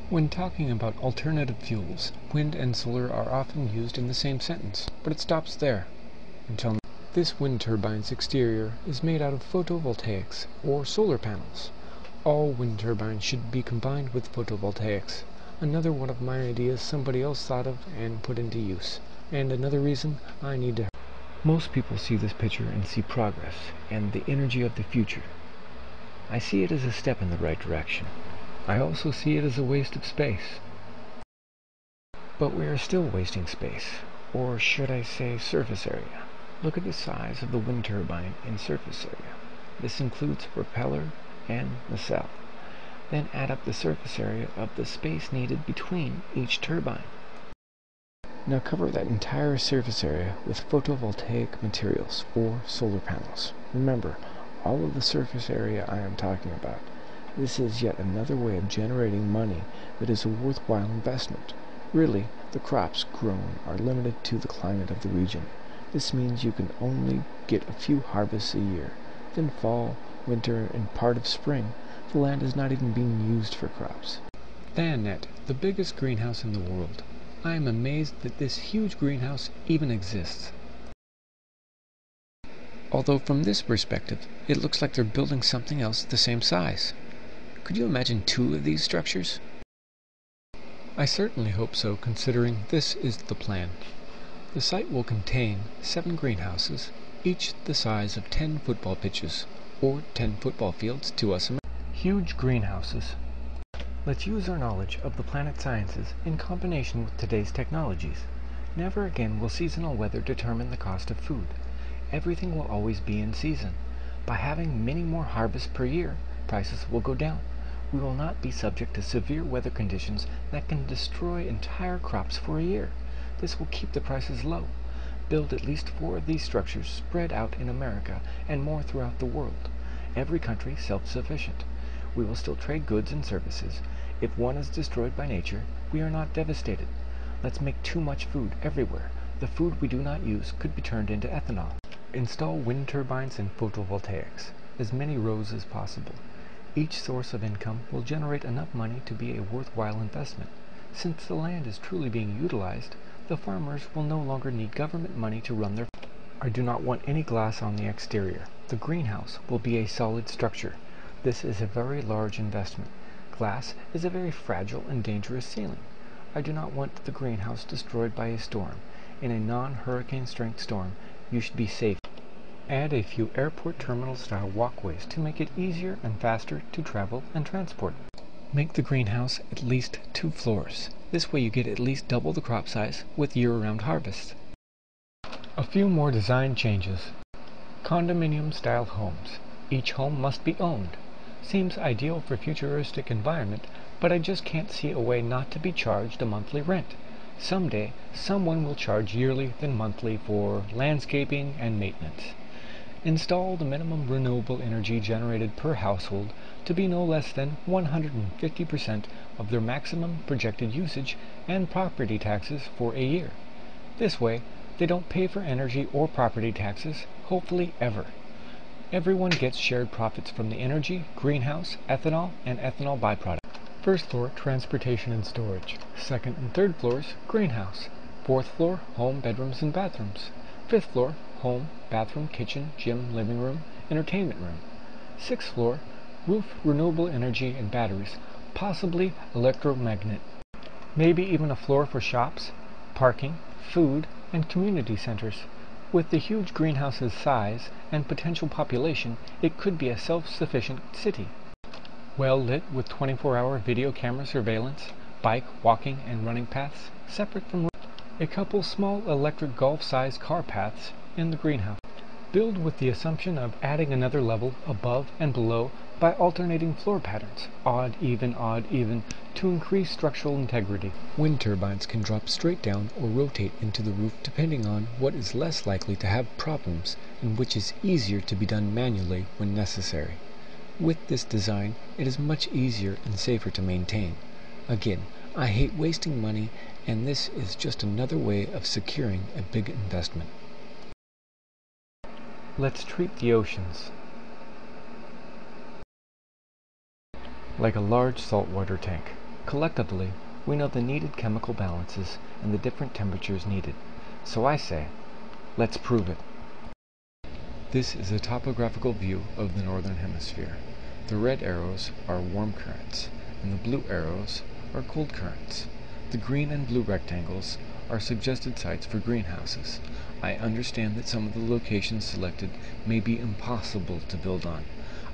When talking about alternative fuels, wind and solar are often used in the same sentence, but it stops there. Until now. This wind turbine's exterior is made out of photovoltaics, or solar panels. All wind turbines should be combined with photovoltaics. Another one of my ideas somebody else thought of and put into use. And another reason I need to. Most people see this picture and see progress and the energy of the future. I see it as a step in the right direction. I also see it as a waste of space. But we are still wasting space, or should I say surface area. Look at the size of the wind turbine in surface area. This includes propeller and nacelle. Then add up the surface area of the space needed between each turbine. Now cover that entire surface area with photovoltaic materials or solar panels. Remember, all of the surface area I am talking about. This is yet another way of generating money that is a worthwhile investment. Really, the crops grown are limited to the climate of the region. This means you can only get a few harvests a year. Then fall, winter, and part of spring, the land is not even being used for crops. Thanet, the biggest greenhouse in the world. I am amazed that this huge greenhouse even exists. Although from this perspective, it looks like they're building something else the same size. Could you imagine 2 of these structures? I certainly hope so, considering this is the plan. The site will contain 7 greenhouses, each the size of 10 football pitches, or 10 football fields to us Americans. Huge greenhouses. Let's use our knowledge of the planet sciences in combination with today's technologies. Never again will seasonal weather determine the cost of food. Everything will always be in season. By having many more harvests per year, prices will go down. We will not be subject to severe weather conditions that can destroy entire crops for a year. This will keep the prices low. Build at least 4 of these structures spread out in America and more throughout the world. Every country self-sufficient. We will still trade goods and services. If one is destroyed by nature, we are not devastated. Let's make too much food everywhere. The food we do not use could be turned into ethanol. Install wind turbines and photovoltaics, as many rows as possible. Each source of income will generate enough money to be a worthwhile investment. Since the land is truly being utilized, the farmers will no longer need government money to run their farm. I do not want any glass on the exterior. The greenhouse will be a solid structure. This is a very large investment. Glass is a very fragile and dangerous ceiling. I do not want the greenhouse destroyed by a storm. In a non-hurricane strength storm, you should be safe. Add a few airport terminal style walkways to make it easier and faster to travel and transport. Make the greenhouse at least 2 floors. This way you get at least double the crop size with year-round harvest. A few more design changes. Condominium style homes. Each home must be owned. Seems ideal for futuristic environment, but I just can't see a way not to be charged a monthly rent. Someday, someone will charge yearly then monthly for landscaping and maintenance. Install the minimum renewable energy generated per household to be no less than 150% of their maximum projected usage and property taxes for a year. This way, they don't pay for energy or property taxes, hopefully ever. Everyone gets shared profits from the energy, greenhouse, ethanol, and ethanol byproduct. First floor, transportation and storage. Second and third floors, greenhouse. Fourth floor, home, bedrooms, and bathrooms. Fifth floor, home, bathroom, kitchen, gym, living room, entertainment room. Sixth floor, roof, renewable energy and batteries, possibly electromagnet. Maybe even a floor for shops, parking, food, and community centers. With the huge greenhouse's size and potential population, it could be a self-sufficient city. Well lit with 24-hour video camera surveillance, bike, walking, and running paths, separate from a couple small electric golf-sized car paths in the greenhouse. Build with the assumption of adding another level above and below by alternating floor patterns, odd, even, to increase structural integrity. Wind turbines can drop straight down or rotate into the roof depending on what is less likely to have problems and which is easier to be done manually when necessary. With this design, it is much easier and safer to maintain. Again, I hate wasting money, and this is just another way of securing a big investment. Let's treat the oceans like a large saltwater tank. Collectively, we know the needed chemical balances and the different temperatures needed. So I say, let's prove it. This is a topographical view of the northern hemisphere. The red arrows are warm currents, and the blue arrows are cold currents. The green and blue rectangles are suggested sites for greenhouses. I understand that some of the locations selected may be impossible to build on.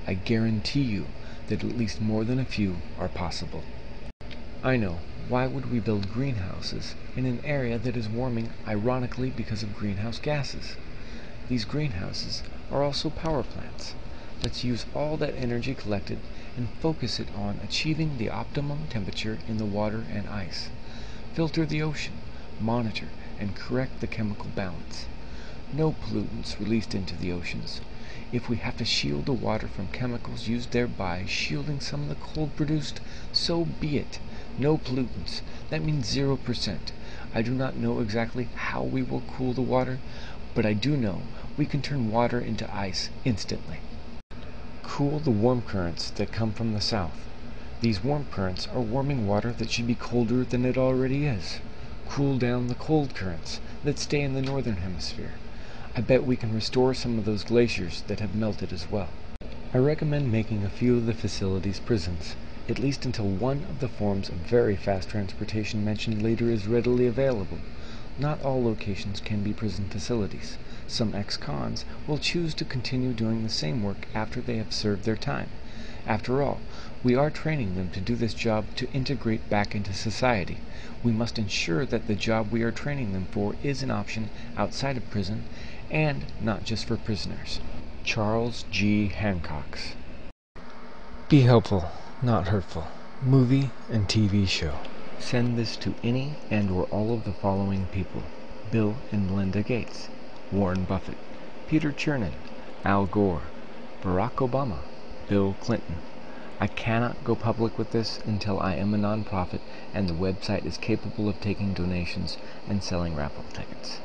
I guarantee you that at least more than a few are possible. I know, why would we build greenhouses in an area that is warming ironically because of greenhouse gases? These greenhouses are also power plants. Let's use all that energy collected and focus it on achieving the optimum temperature in the water and ice. Filter the ocean, monitor, and correct the chemical balance. No pollutants released into the oceans. If we have to shield the water from chemicals used thereby shielding some of the cold produced, so be it. No pollutants. That means 0%. I do not know exactly how we will cool the water, but I do know we can turn water into ice instantly. Cool the warm currents that come from the south. These warm currents are warming water that should be colder than it already is. Cool down the cold currents that stay in the northern hemisphere. I bet we can restore some of those glaciers that have melted as well. I recommend making a few of the facilities prisons, at least until one of the forms of very fast transportation mentioned later is readily available. Not all locations can be prison facilities. Some ex-cons will choose to continue doing the same work after they have served their time. After all, we are training them to do this job to integrate back into society. We must ensure that the job we are training them for is an option outside of prison and not just for prisoners. Charles G. Hancock's. Be helpful, not hurtful. Movie and TV show. Send this to any and or all of the following people: Bill and Melinda Gates, Warren Buffett, Peter Chernin, Al Gore, Barack Obama, Bill Clinton. I cannot go public with this until I am a nonprofit and the website is capable of taking donations and selling raffle tickets.